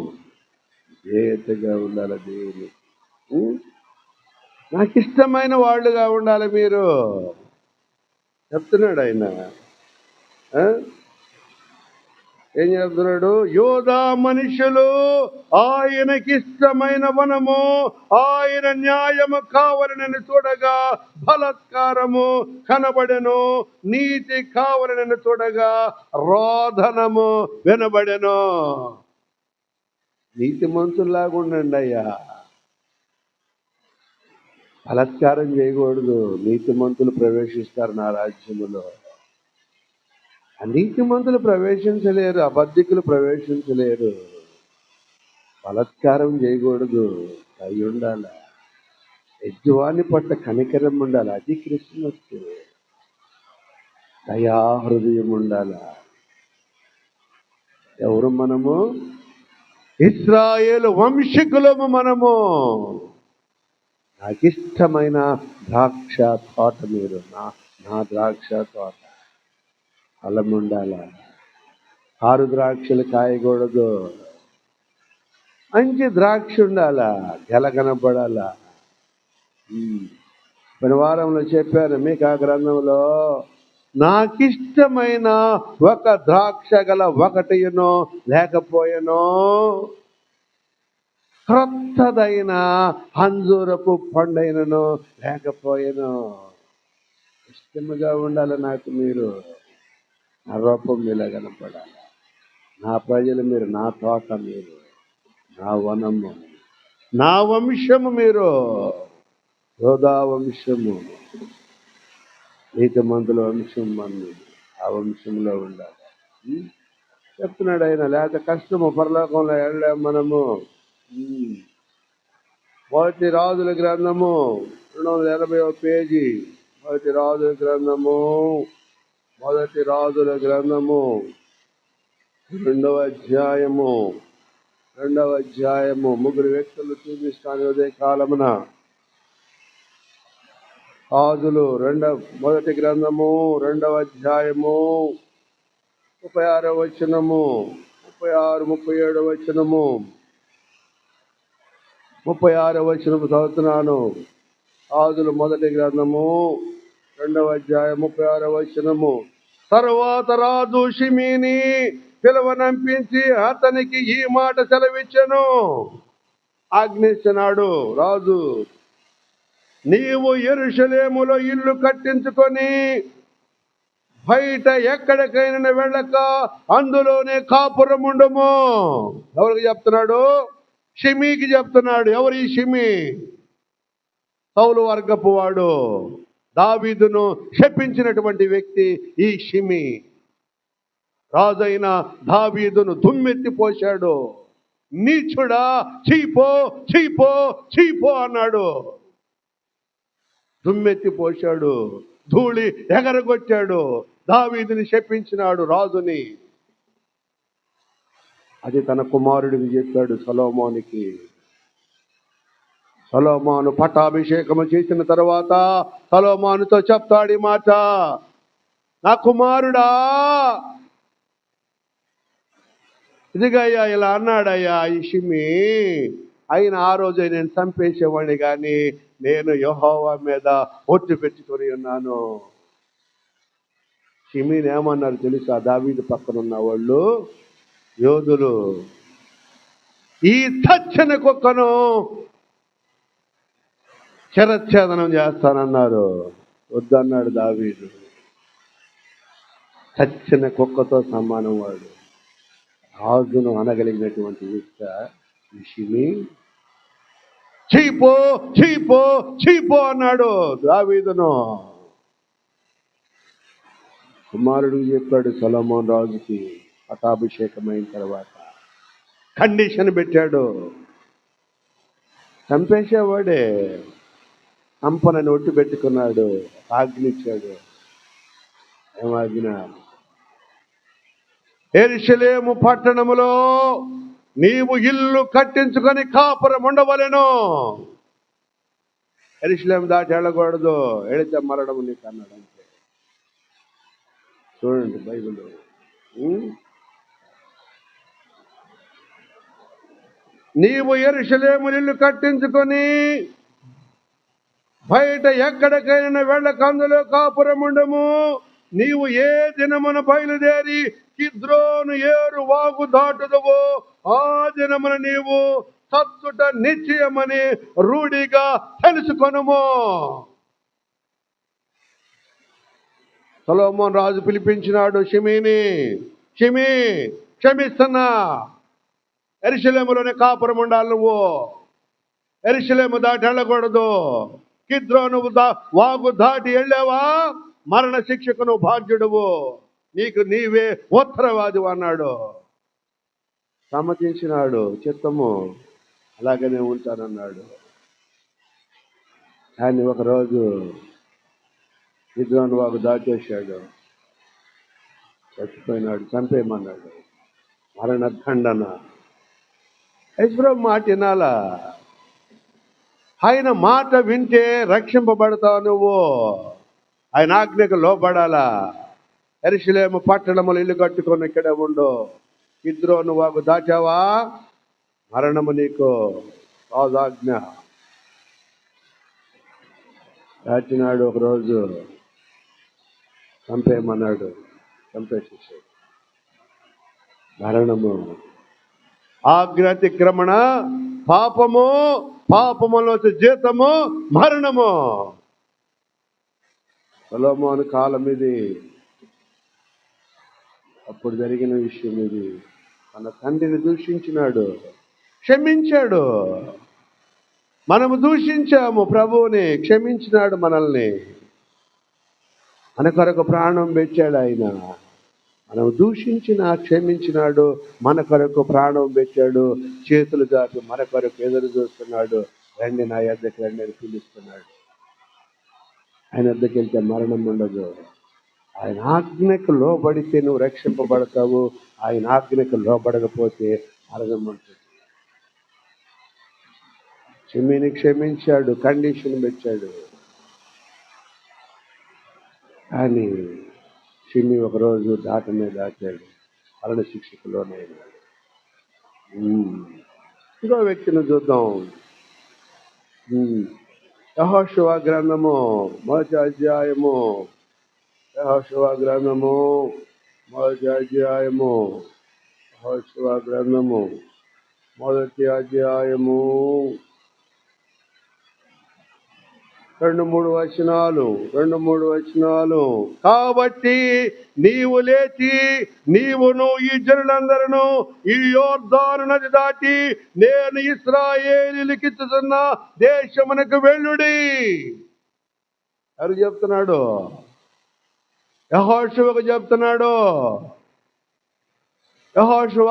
ఏతగా ఉండాలి దేవుని. నాకు ఇష్టమైన వాళ్ళుగా ఉండాలి మీరు చెప్తున్నాడు ఆయన. ఏం చెప్తున్నాడు? యోధా మనుషులు ఆయనకిష్టమైన వనము, ఆయన న్యాయము కావలనని చూడగా బలత్కారము కనబడెను, నీతి కావలనని చూడగా రోదనము వినబడెను. నీతి మంతుల్లాగా ఉండండి అయ్యా. బలత్కారం చేయకూడదు. నీతి మంతులు ప్రవేశిస్తారు నా రాజ్యములో. అనీతి మంతులు ప్రవేశించలేరు, అబద్ధికులు ప్రవేశించలేరు. బలత్కారం చేయకూడదు. అయి ఉండాలి. యజమాని పట్ల కనికరం ఉండాలి. అది క్రిస్మస్. దయా హృదయం ఉండాలి. ఎవరు మనము? ఇశ్రాయేలు వంశీకులము మనము. నాకు ఇష్టమైన ద్రాక్ష తోట మీరు, నా ద్రాక్ష తోట. ఫలం ఉండాల. 6 ద్రాక్షలు కాయకూడదు. మంచి ద్రాక్ష ఉండాలా, గెల కనపడాలా. వారంలో చెప్పాను మీకు, ఆ గ్రంథంలో నాకిష్టమైన ఒక ద్రాక్ష గల ఒకటిను లేకపోయాను, క్రొత్తదైన అంజూరపు పండైనను లేకపోయాను. ఇష్టముగా ఉండాలి నాకు మీరు. నా రూపం మీలో కనపడాలి. నా ప్రజలు మీరు, నా తోట మీరు, నా వనము, నా వంశము మీరు. యోధా వంశము, నీతిమంతుల వంశం మంది. ఆ వంశంలో ఉండాలి చెప్తున్నాడు ఆయన. లేకపోతే కష్టము, పరలోకంలో వెళ్ళలేము మనము. మొదటి రాజుల గ్రంథము 280వ పేజీ. మొదటి రాజుల గ్రంథము 2వ అధ్యాయము 2వ అధ్యాయము. 3 వ్యక్తులు చూపిస్తాను ఉదయ కాలమున. ఆదులు మొదటి గ్రంథము 2వ అధ్యాయము 36వ వచనము, 36, 37వ వచనము. 36వ వచనము చదువుతున్నాను. ఆదులు మొదటి గ్రంథము 2వ అధ్యాయం 36వ వచనము. తరువాత రాజు షిమీని పిలువనంపించి అతనికి ఈ మాట సెలవిచ్చెను. ఆజ్ఞించినాడు రాజు, నీవు యెరూషలేములో ఇల్లు కట్టించుకొని బయట ఎక్కడికైనా వెళ్ళక అందులోనే కాపురముండుము. ఎవరికి చెప్తున్నాడు? షిమీకి చెప్తున్నాడు. ఎవరు ఈ షిమీ? సౌలు వర్గపు వాడు, దావీదును శపించినటువంటి వ్యక్తి ఈ షిమీ. రాజైన దావీదును దుమ్మెత్తి పోశాడు. నీచుడా, చీపో చీపో చీపో అన్నాడు. దుమ్మెత్తి పోశాడు, ధూళి ఎగరగొట్టాడు, దావీదుని శపించినాడు రాజుని. అది తన కుమారుడికి చెప్పాడు సొలొమోనుకి. సొలొమోను పట్టాభిషేకము చేసిన తర్వాత సొలొమోనుతో చెప్తాడు ఈ మాట, నా కుమారుడా, ఇదిగయ్యా ఇలా అన్నాడయ్యా ఈ షిమీ. అయినా ఆ రోజు నేను చంపేసేవాడిని, కానీ నేను యెహోవా మీద ఒట్టు పెట్టుకొని ఉన్నాను. షిమీని ఏమన్నారు తెలుసా? దావీదు పక్కన ఉన్న వాళ్ళు యోధులు, ఈ చచ్చిన కుక్కను శిరచ్ఛేదనం చేస్తానన్నారు. వద్దన్నాడు దావీదు. చచ్చిన కుక్కతో సమానం వాడు. రాజును అనగలిగినటువంటి వ్యక్తి షిమీ. చీపో చీపో చీపో అన్నాడు దావీదును. కుమారుడు చెప్పాడు సొలొమోను రాజుకి పట్టాభిషేకమైన తర్వాత. కండిషన్ పెట్టాడు, చంపేసేవాడే, చంపనని ఒట్టు పెట్టుకున్నాడు. ఆజ్ఞ ఇచ్చాడు. ఏమాజ్ఞ? యెరూషలేము పట్టణములో నీవు ఇల్లు కట్టించుకొని కాపురం ఉండవలెను. యెరూషలేము దాటి వెళ్ళకూడదు, వెళితే మరణము నీకు అన్నాడు. అంతే. చూడండి బైబిల్. నీవు యెరూషలేము ఇల్లు కట్టించుకొని బయట ఎక్కడికైనా వెళ్ళక అందులో కాపురం ఉండము. నీవు ఏ దినమున బయలుదేరి కిద్రోను ఏరు వాగు దాటుదువో ఆ దినమున నీవు చచ్చుట నిశ్చయమని రూఢిగా తెలుసుకొనుము. సొలొమోను రాజు పిలిపించినాడు షిమీని. షిమీ, క్షమిస్తున్నా, యెరూషలేములోనే కాపురం ఉండాలి. నువ్వు యెరూషలేము దాటి వెళ్ళకూడదు. కిద్రోను వాగు దాటి వెళ్ళావా మరణ శిక్షకు నువ్వు బాధ్యుడువు, నీకు నీవే ఉత్తరవాది అన్నాడు. సమ్మతించినాడు. చిత్తము, అలాగనే ఉంటానన్నాడు. కానీ ఒకరోజు కిద్రోను వాగు దాటేశాడు, చచ్చిపోయినాడు. చంపేయమన్నాడు. మరణదండన. యేసుప్రభు మాట వినాలా? ఆయన మాట వింటే రక్షింపబడతావు నువ్వు. ఆయన ఆజ్ఞకు లోబడాలా. యెరూషలేము పట్టణములు ఇల్లు కట్టుకొని ఇక్కడే ఉండు. కిద్రోను వాగు దాటావా మరణము నీకు. రాజాజ్ఞ. దాచినాడు. ఒకరోజు చంపేయమన్నాడు. చంపేసేసాడు. మరణము. ఆజ్ఞాతిక్రమణ పాపము, పాపములో జీతము మరణము. సొలొమోను కాలం ఇది. అప్పుడు జరిగిన విషయం ఇది. తన తండ్రిని దూషించినాడు, క్షమించాడు. మనము దూషించాము, ప్రభువుని క్షమించినాడు మనల్ని. మన కొరకు ప్రాణం పెట్టాడు ఆయన. మనం దూషించిన క్షమించినాడు, మన కొరకు ప్రాణం పెట్టాడు. చేతులు దాటి మన కొరకు ఎదురు చూస్తున్నాడు. రండి నా యొద్దకు రండి అని పిలుస్తున్నాడు. ఆయన వద్దకు వెళ్తే మరణం ఉండదు. ఆయన ఆజ్ఞకు లోబడితే నువ్వు రక్షింపబడతావు. ఆయన ఆజ్ఞకు లోబడకపోతే మరణం ఉంటుంది. షిమీని క్షమించాడు, కండిషన్ పెట్టాడు. కానీ చిన్ని ఒకరోజు దాటనే దాటాడు, మరణ శిక్షకు లోనైనాడు. ఇంకో వ్యక్తిని చూద్దాం. యెహోషువ గ్రంథము మొదటి అధ్యాయము, యెహోషువ గ్రంథము మొదటి అధ్యాయము, యెహోషువ గ్రంథము మొదటి అధ్యాయము 2-3 వచనాలు. కాబట్టి నీవు లేచి నీవును ఈ జనులందరూ ఈ యొర్దాను నది దాటి నేను ఇశ్రాయేలీయులకు ఇచ్చుచున్న దేశమునకు వెళ్ళుడి. ఎవరు చెప్తున్నాడు? యెహోషువకు చెప్తున్నాడు. యెహోషువ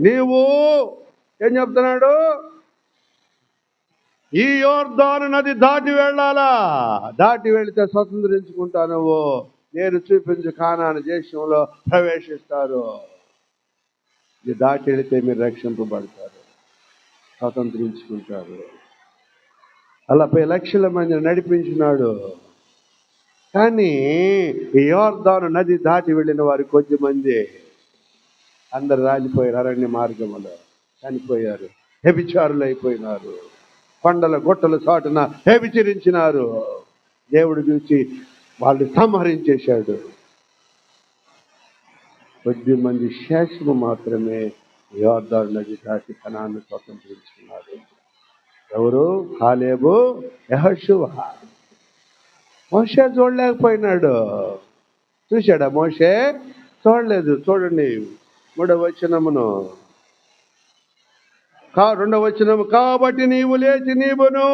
నీవు ఏం చెప్తున్నాడు? ఈ యొర్దాను నది దాటి వెళ్ళాలా. దాటి వెళితే స్వతంత్రించుకుంటా, నువ్వు నేను చూపించు కానాను దేశంలో ప్రవేశిస్తారు. ఇది దాటి వెళితే మీరు రక్షింపబడతారు, స్వతంత్రించుకుంటారు. అలా 10 లక్షల మందిని నడిపించినాడు. కానీ ఈ యొర్దాను నది దాటి వెళ్ళిన వారు కొద్దిమంది, అందరు రాలిపోయారు, అరణ్య మార్గంలో చనిపోయారు, వ్యభిచారులు అయిపోయినారు, కొండల గుట్టల చాటున వ్యభిచరించినారు. దేవుడు చూసి వాళ్ళు సంహరించేశాడు. కొద్దిమంది శేషము మాత్రమే యొర్దాను నది దాటి కనాను స్వతంత్రించుకున్నారు. ఎవరు? కాలేబు, యెహోషువ. మోషే చూడలేకపోయినాడు. చూశాడా మోషే? చూడలేదు. చూడండి 3వ వచనమును, 2వ వచనము. కాబట్టి నీవు లేచి నీవును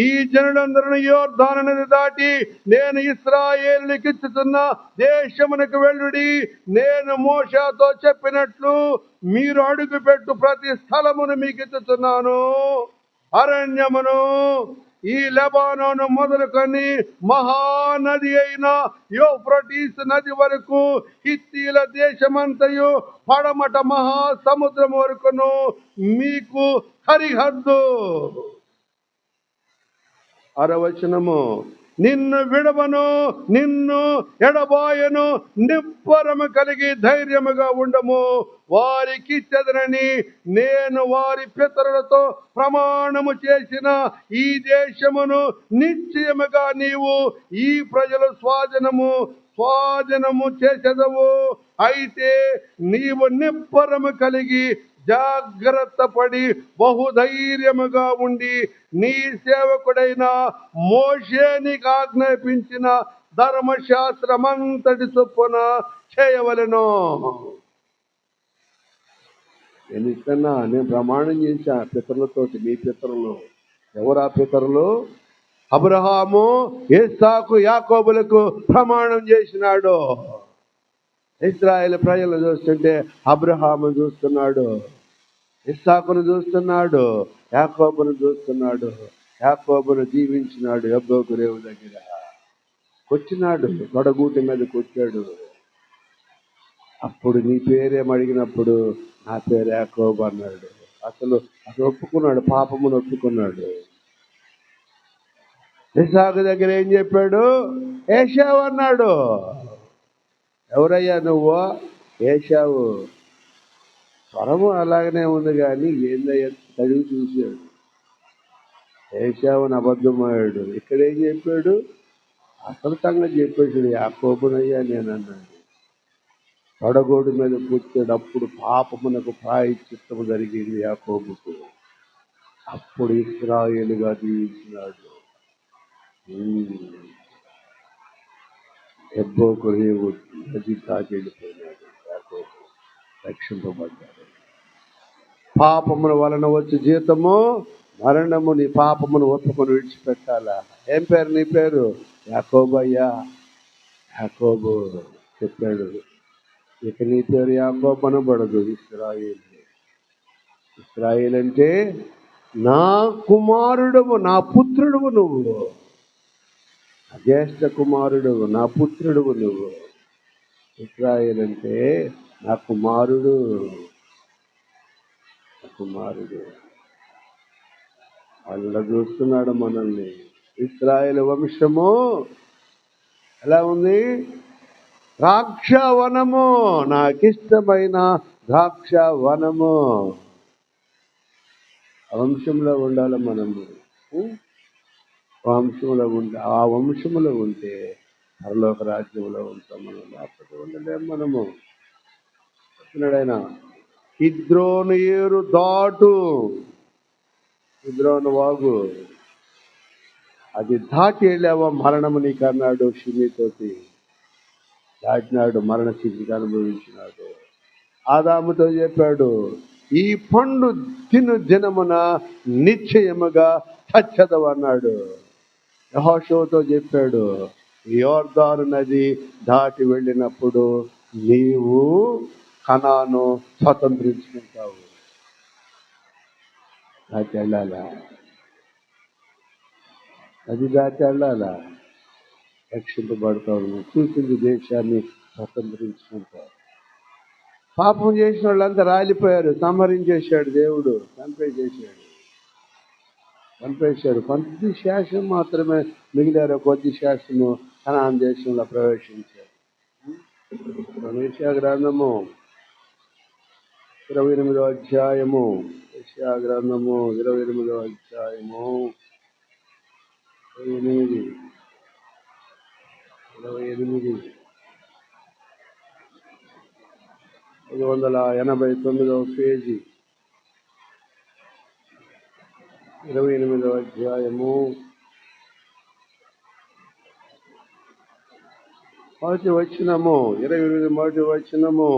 ఈ జనులందరూ యొర్దాను నది దాటి నేను ఇశ్రాయేలుకి ఇచ్చుతున్న దేశమునకు వెళ్ళుడి. నేను మోషేతో చెప్పినట్లు మీరు అడుగుపెట్టు ప్రతి స్థలమును మీకు ఇచ్చుతున్నాను. అరణ్యమును, ఈ లెబానోను మొదలుకొని మహానది అయిన యూఫ్రటీసు నది వరకు, హిత్తీల దేశమంతయు పడమట మహాసముద్రం వరకును మీకు సరిహద్దు. 6వ వచనము. నిన్ను విడవను, నిన్ను ఎడబాయను, నిబ్బరము కలిగి ధైర్యముగా ఉండము. వారికి ఇచ్చెదనని నేను వారి పితరులతో ప్రమాణము చేసిన ఈ దేశమును నిశ్చయముగా నీవు ఈ ప్రజలు స్వాధీనము చేసేదవు. అయితే నీవు నిబ్బరము కలిగి జాగ్రత్త పడి బహుధైర్యముగా ఉండి నీ సేవకుడైన మోషే నీకు ఆజ్ఞాపించిన ధర్మశాస్త్రమంతటి చొప్పున చేయవలెను. నేను ప్రమాణం చేశా పితరులతోటి. మీ పితరులు ఎవరు? ఆ పితరులు అబ్రహాము, ఇస్సాకు, యాకోబులకు ప్రమాణం చేసినాడు. ఇశ్రాయేలు ప్రజలు చూస్తుంటే అబ్రహాము చూస్తున్నాడు, ఇస్సాకును చూస్తున్నాడు, యాకోబును చూస్తున్నాడు. యాకోబును దీవించినాడు. యబ్బోకు రేవు దగ్గర కొచ్చినాడు, తొడగూటి మీదకి వచ్చాడు. అప్పుడు నీ పేరేం అడిగినప్పుడు నా పేరు యాకోబు అన్నాడు. అసలు ఒప్పుకున్నాడు, పాపమును ఒప్పుకున్నాడు. ఇస్సాకు దగ్గర ఏం చెప్పాడు? ఏశావు అన్నాడు. ఎవరయ్యా నువ్వు? ఏశావు. స్వరము అలాగనే ఉంది కానీ ఏందయ్యా చదివి చూశాడు. ఏశావుని అబద్ధమాడు. ఇక్కడ ఏం చెప్పాడు? అసలు సంగతి చెప్పేసాడు. యాకోబునయ్యా నేను అన్నాడు. తొడగోడు మీద కూర్చేటప్పుడు పాపమునకు ప్రాయశ్చిత్తము జరిగింది యాకోబుకు. అప్పుడు ఇశ్రాయేలుగా దీవించినాడు. యబ్బోకు రేవు నది తాకెళ్ళిపోయినాడు. యాకోబు రక్షింపబడ్డాడు. పాపముల వలన వచ్చే జీతము మరణము. నీ పాపమును ఒప్పుకొని విడిచిపెట్టాలా. ఏం పేరు నీ పేరు? యాకోబు అయ్యా. యాకోబు చెప్పాడు. ఇక నీ పేరు యాకోబు అనబడదు, ఇశ్రాయేలు. ఇశ్రాయేలు అంటే నా కుమారుడువు, నా పుత్రుడువు నువ్వు. జ్యేష్ఠ కుమారుడువు, నా పుత్రుడువు నువ్వు. ఇశ్రాయేలు అంటే నా కుమారుడు, కుమారుడు. అలా చూస్తున్నాడు మనల్ని. ఇశ్రాయేలు వంశము ఎలా ఉంది? ద్రాక్ష వనము, నాకిష్టమైన ద్రాక్ష వనము. వంశంలో ఉండాలి మనము. ఆ వంశంలో ఉంటే పరలోక రాజ్యంలో ఉంటాం మనం. లేకపోతే ఉండలేము మనము. ఆయన కిద్రోను ఏరు దాటు, కిద్రోను వాగు అది దాటి వెళ్ళావా మరణము నీకు అన్నాడు. షిమీతోటి దాటినాడు, మరణ స్థితికి అనుభవించినాడు. ఆదాముతో చెప్పాడు, ఈ పండు తిను దినమున నిశ్చయముగా చచ్చదవు అన్నాడు. యెహోషువతో చెప్పాడు, యోర్దాను నది దాటి వెళ్ళినప్పుడు నీవు కనాను స్వతంత్రించుకుంటావు. దాటి వెళ్ళాలా? నది దాటి వెళ్ళాలా? రక్షింపబడతావు. చూసింది దేశాన్ని స్వతంత్రించుకుంటావు. పాపం చేసిన వాళ్ళంతా రాలిపోయారు, సంహరించేశాడు దేవుడు, చంపేశాడు. కొద్ది శేషం మాత్రమే మిగిలారు. కొద్ది శేషము కనాన్ దేశంలో ప్రవేశించారు. యెషయా గ్రంథము 28వ అధ్యాయము, యెషయా గ్రంథము 28వ అధ్యాయము 28 589వ పేజీ, 28వ అధ్యాయము 1వ వచనము, 28వ వచనము.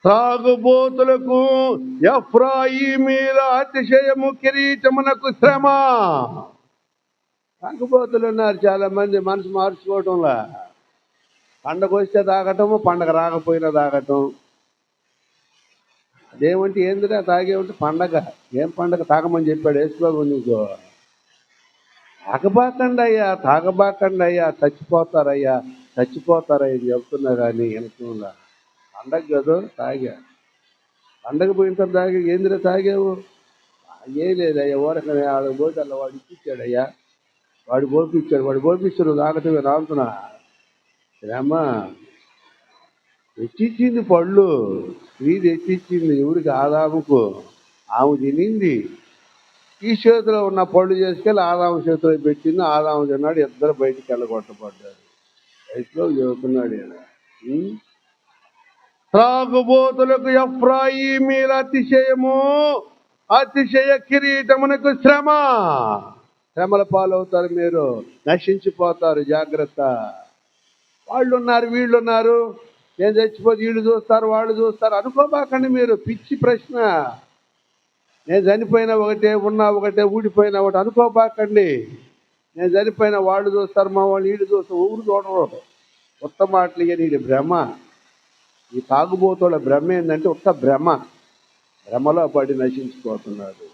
త్రాగుబోతులకు ఎఫ్రాయిమీల అతిశయము, కిరీటమునకు శ్రమ. త్రాగుబోతులు ఉన్నారు చాలా మంది, మనసు మార్చుకోవటంలా. పండగ వస్తే తాగటము, పండగ రాకపోయినా తాగటం. అదేమంటే ఏందిరా తాగేమంటే పండగ. ఏం పండగ? తాగమని చెప్పాడు యేసుబాబు నీకు. తాగబాకండి అయ్యా, చచ్చిపోతారయ్యా చెప్తున్నా కానీ వెనకంలా. పండగ కదా తాగా. పండగ పోయిన తర్వాత తాగా. ఏందిరా తాగావు? ఏం లేదయ్యా, ఊరకనే ఆడ పోతే అలా వాడు ఇప్పించాడయ్యా, వాడు పోపిస్తాడు తాగటమే రాంతున్నా. శ్రమ తెచ్చిచ్చింది పళ్ళు, స్త్రీ తెచ్చిచ్చింది ఎవరికి? ఆదాముకు. ఆమె తినింది. ఈ చేతిలో ఉన్న పళ్ళు చేసుకెళ్ళి ఆదాము చేతిలో పెట్టింది. ఆదాము తిన్నాడు, ఇద్దరు బయటికి వెళ్ళగొట్టబడ్డారు. వయసులో చదువుతున్నాడు ఈయన. త్రాగుబోతులకు ఎఫ్రాయిమీల అతిశయ కిరీటమునకు శ్రమ. శ్రమల పాలవుతారు మీరు, నశించిపోతారు. జాగ్రత్త. వీళ్ళున్నారు, నేను చచ్చిపోతే వీళ్ళు చూస్తారు, వాళ్ళు చూస్తారు అనుకోబాకండి మీరు. పిచ్చి ప్రశ్న. నేను చనిపోయినా ఒకటే, ఉన్నా ఒకటే, ఊడిపోయినా ఒకటి అనుకోబాకండి. నేను చనిపోయినా వాళ్ళు చూస్తారు, మా వాళ్ళు వీళ్ళు చూస్తారు, ఊరు చూడరు. ఉత్త మాటలు ఇక నీకు భ్రమ. ఈ తాగుబోతుల భ్రమ ఏంటంటే ఉత్త భ్రమలో పడి నశించిపోతున్నాడు.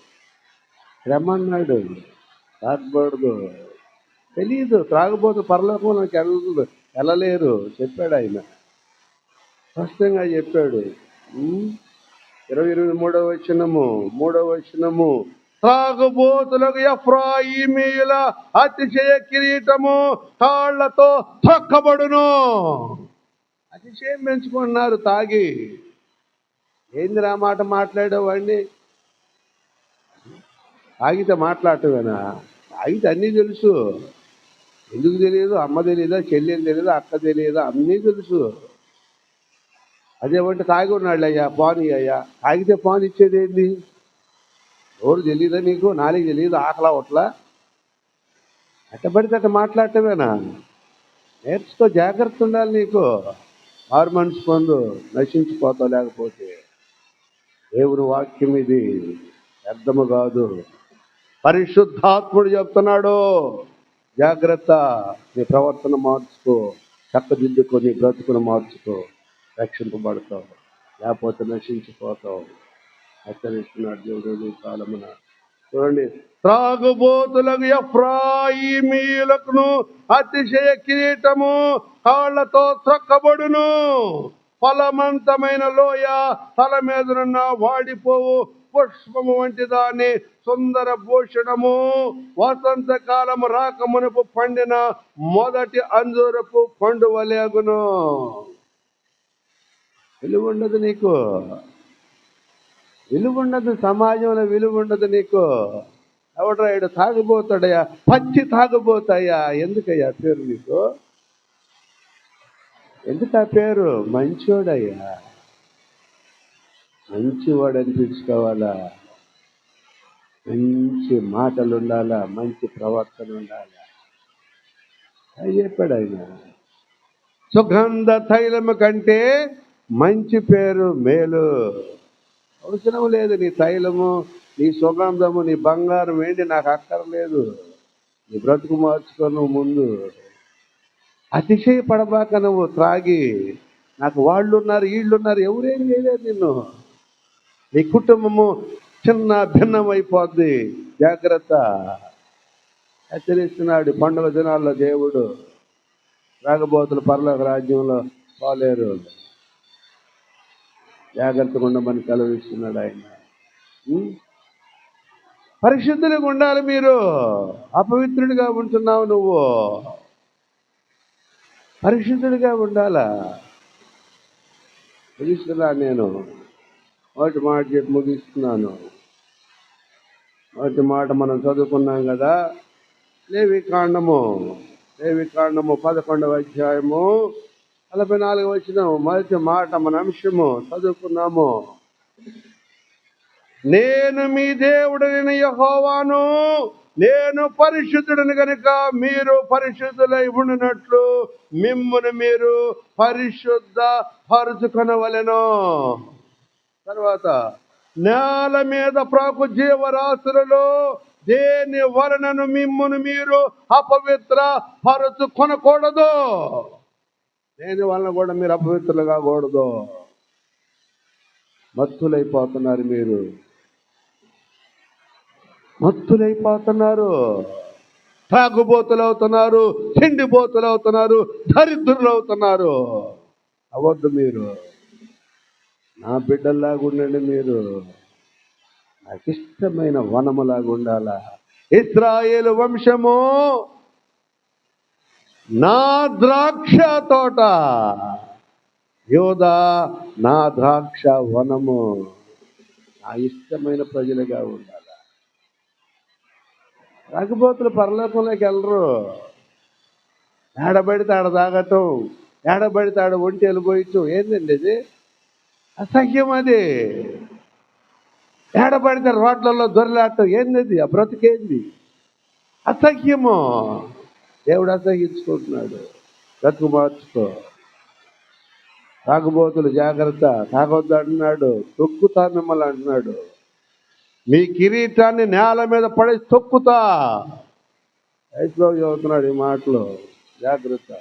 భ్రమ అన్నాడు, తాగకూడదు. తెలీదు. త్రాగబోతు పరలోకం నాకు వెళ్ళలేరు చెప్పాడు ఆయన, స్పష్టంగా చెప్పాడు. 23వ వచనము. త్రాగుబోతులకు ఎఫ్రాయిమీయుల అతిశయ కిరీటము కాళ్లతో తొక్కబడును. అతిశయం పెంచుకుంటున్నారు తాగి. ఏందిరా మాట మాట్లాడేవాడిని? తాగితే మాట్లాడటమేనా? తాగితే అన్నీ తెలుసు. ఎందుకు తెలియదు? అమ్మ తెలియదా, చెల్లెలు తెలియదు, అక్క తెలియదా? అన్నీ తెలుసు. అదేమంటే తాగి ఉన్నాడు అయ్యా, పాను అయ్యా. తాగితే పాను ఇచ్చేది ఏంది? ఎవరు తెలియదా నీకు? నాలుగు తెలియదు, ఆకలా ఒట్లా అట్టబడితే అట్ట మాట్లాడటమేనా? నేర్చుకో, జాగ్రత్త ఉండాలి నీకు. ఆరు మనిషి పొందు, నశించిపోతావు. లేకపోతే దేవుని వాక్యం ఇది వ్యర్థము కాదు. పరిశుద్ధాత్ముడు చెప్తున్నాడు, జాగ్రత్త. నీ ప్రవర్తన మార్చుకో, చక్కదిద్దుకో, నీ బ్రతుకును మార్చుకో, రక్షింపబడతావు. లేకపోతే నశించిపోతావు. హెచ్చరిస్తున్నాడు దేవుడు ఈ కాలమున. చూడండి, త్రాగుబోతులకు ఎఫ్రాయిమీయులకు అతిశయ కిరీటము కాళ్లతో త్రొక్కబడును. ఫలవంతమైన లోయ తల మీదనున్న వాడిపోవు పుష్పము వంటి దాని సుందర భూషణము వసంతకాలము రాకమునపు పండిన మొదటి అంజూరపు పండు వలెగును. విలువ ఉండదు నీకు, విలువ ఉండదు, సమాజంలో విలువ ఉండదు నీకు. ఎవడ్రాయుడు తాగిపోతాడయ్యా, పచ్చి తాగిపోతాయా. ఎందుకయ్యా పేరు నీకు? ఎందుకు ఆ పేరు? మంచోడయ్యా, మంచివాడు అనిపించుకోవాలా, మంచి మాటలు ఉండాలా, మంచి ప్రవర్తన ఉండాలా అని చెప్పాడు ఆయన. సుగంధ తైలము కంటే మంచి పేరు మేలు. అవసరం లేదు నీ తైలము, నీ సుగంధము, నీ బంగారం ఏంటి నాకు అక్కర్లేదు. నీ బ్రతుకు మార్చుకో. నువ్వు ముందు అతిశయపడబాక. నువ్వు త్రాగి నాకు వాళ్ళు ఉన్నారు వీళ్ళు ఉన్నారు ఎవరేం చేయలేదు నిన్ను. నీ కుటుంబము చిన్న భిన్నమైపోద్ది. జాగ్రత్త. హెచ్చరిస్తున్నాడు. పండుగ దినాల్లో దేవుడు రాగబోతుల పరలోక రాజ్యంలో పోలేరు. జాగ్రత్తగా ఉండమని కలవిస్తున్నాడు ఆయన. పరిశుద్ధులుగా ఉండాలి మీరు. అపవిత్రుడిగా ఉంటున్నావు నువ్వు. పరిశుద్ధుడిగా ఉండాలా. ముగిస్తున్నా నేను. ఒకటి మాట చెప్పి ముగిస్తున్నాను. ఒకటి మాట మనం చదువుకున్నాం కదా, లేవికాండము 11వ అధ్యాయము 44వ వచనం. మొదటి మాట మన అంశము చదువుకున్నాము. నేను మీ దేవుడైన యెహోవాను, నేను పరిశుద్ధుడిని గనుక మీరు పరిశుద్ధులై ఉండినట్లు మిమ్మును మీరు పరిశుద్ధ పరుచుకొనవలెను. తర్వాత నేల మీద ప్రాకు జీవరాశులలో దేని వలనను మిమ్మును మీరు అపవిత్ర పరుచుకొనకూడదు. దేని వలన కూడా మీరు అపవిత్రులు కాకూడదు. మత్తులైపోతున్నారు మీరు, మత్తులైపోతున్నారు, తాగుబోతులు అవుతున్నారు, తిండిబోతులు అవుతున్నారు, దరిద్రులు అవుతున్నారు. అవద్దు. మీరు నా బిడ్డల్లాగా ఉండండి. మీరు నాకు ఇష్టమైన వనములాగా ఉండాలా. ఇశ్రాయేలు వంశము నా ద్రాక్ష తోట, యోధా నా ద్రాక్ష వనము. నా ఇష్టమైన ప్రజలుగా ఉండాలి. తాగుబోతులు పరలోకంలోకి వెళ్ళరు. ఏడబడితే ఆడ తాగటం, ఏడబడితే ఆడ ఒంటి వెళ్ళిపోయటం ఏందండి ఇది? అసహ్యం. అది ఏడబడితే రోడ్లలో దొరలాడటం ఏంది? ఆ బ్రతుకేంది? అసహ్యము. దేవుడు అసహ్యించుకుంటున్నాడు. బ్రతుకు మార్చుకో. తాగుబోతులు జాగ్రత్త. తాగొద్దు అంటున్నాడు, తొక్కుతా మిమ్మల్ని అంటున్నాడు. మీ కిరీటాన్ని నేల మీద పడి తొక్కుతా. వయసులో చదువుతున్నాడు ఈ మాటలు. జాగ్రత్త.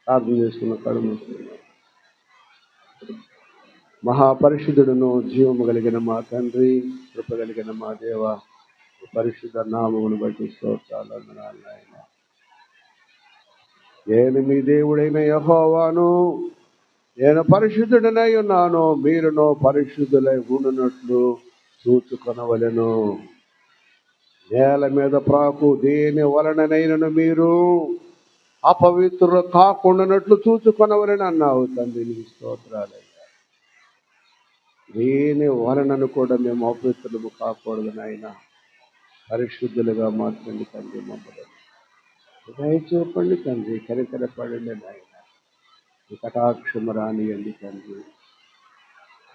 ప్రార్థన చేసుకున్న కళ్ళు మూసుకున్నాడు. మహాపరిశుద్ధుడును జీవము కలిగిన మా తండ్రి, కృప కలిగిన మా దేవ, పరిశుద్ధ నామమును బట్టి స్తోత్రాలు వందనాలు నాయన. నేను మీ దేవుడైన యెహోవాను, నేను పరిశుద్ధుడనై ఉన్నాను, మీరును పరిశుద్ధులై ఉండునట్లు చూచుకొనవలెను. నేల మీద ప్రాకు దేని వలననైనను మీరు అపవిత్రులు కాకుండానట్లు చూచుకొనవలెను అన్నావు తండ్రి. నీకు స్తోత్రాలయ్యా. దేని వలనను కూడా మేము అపవిత్రులు కాకూడదు నాయన. పరిశుద్ధులుగా మార్చండి తండ్రి. మమ్మల్ని దయచూపండి తండ్రి. కనికరపడండి నాయన. ఈ కటాక్షము రానియండి తండ్రి.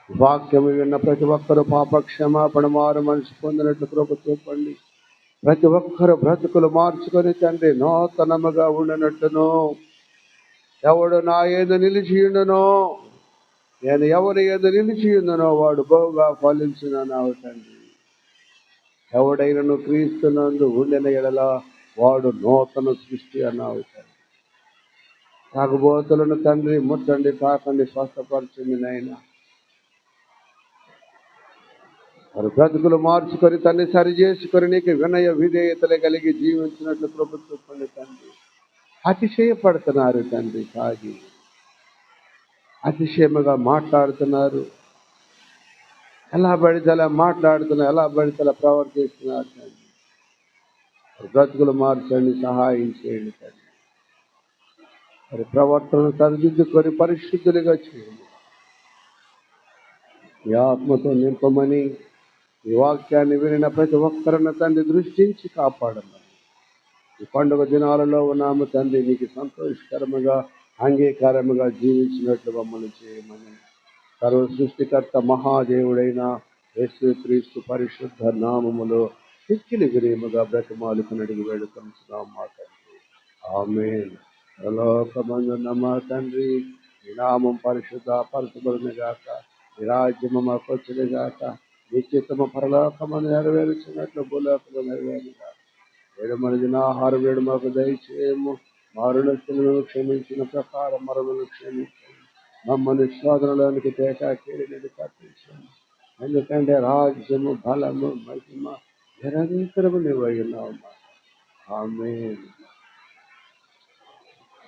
వాక్యము విన్న ప్రతి ఒక్కరు పాపక్షమాపణ మారు మనసు పొందినట్లు కృప చూపండి. ప్రతి ఒక్కరు బ్రతుకులు మార్చుకొని తండ్రి నూతనముగా ఉండినట్టును, ఎవడు నా యందు నిలిచి ఉండునో, నేను ఎవరి యందు నిలిచి ఉండునో వాడు బహుగా ఫలించునన్నావు తండ్రి. ఎవడైనను క్రీస్తునందు ఉండిన ఎడల వాడు నూతన సృష్టి అన్నావు తండ్రి. తాగుబోతులను తండ్రి ముట్టండి, తాకండి, స్వస్థపరచండి నాయన. వారు బ్రతుకులు మార్చుకొని తన్ని సరి చేసుకొని నీకు వినయ విధేయతలు కలిగి జీవించినట్లు కృప చూపండి తండ్రి. అతిశయపడుతున్నారు తండ్రి. తాగి అతిశయముగా మాట్లాడుతున్నారు. ఎలా పడితే అలా మాట్లాడుతున్నా, ఎలా పడితే అలా ప్రవర్తిస్తున్నారు తండ్రి. బ్రతుకులు మార్చండి, సహాయం చేయండి తండ్రి. మరి ప్రవర్తన సరిదిద్దుకొని పరిశుద్ధులుగా చేయండి. ఈ ఆత్మతో నింపమని ఈ వాక్యాన్ని వినిన ప్రతి ఒక్కరిని తండ్రి దృష్టించి కాపాడమని ఈ పండుగ దినాలలో ఉన్నాము తండ్రి. నీకు సంతోషకరముగా అంగీకారముగా జీవించినట్లు మమ్మల్ని చేయమని సర్వ సృష్టికర్త మహాదేవుడైన యేసుక్రీస్తు పరిశుద్ధ నామములో మిక్కిలి వినయముగా బ్రతిమాలుకునడిగి వేడుకొనుచున్నాం మా తండ్రి. ఆమేన్. పరలోకమందున్న మా తండ్రి, నీ నామం పరిశుద్ధ పరచబడును గాక, నీ రాజ్యము మాకు వచ్చును గాక, నీ చిత్తము పరలోకమందు నెరవేరుచున్నట్లు భూలోకము నెరవేరును గాక. వేడుమనదిన ఆహారం వేడు మాకు దయచేయము, మా రుణస్థులను క్షమించిన ప్రకారం మరలను క్షమించండి, మమ్మల్ని శోధనలోనికి తేటాకేడి తప్పించండి. ఎందుకంటే రాజ్యము బలము మహిమ నిరంతరము నీవైనావు. ఆమేన్.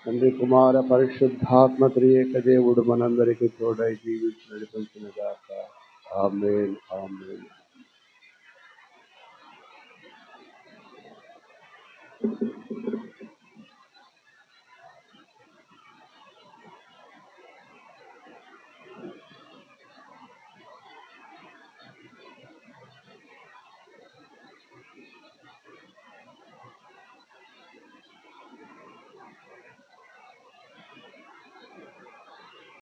తండ్రి కుమార పరిశుద్ధాత్మ త్రియేక దేవుడు మనందరికీ తోడై జీవించి నడిపించిన గాక. ఆమేన్. ఆమేన్.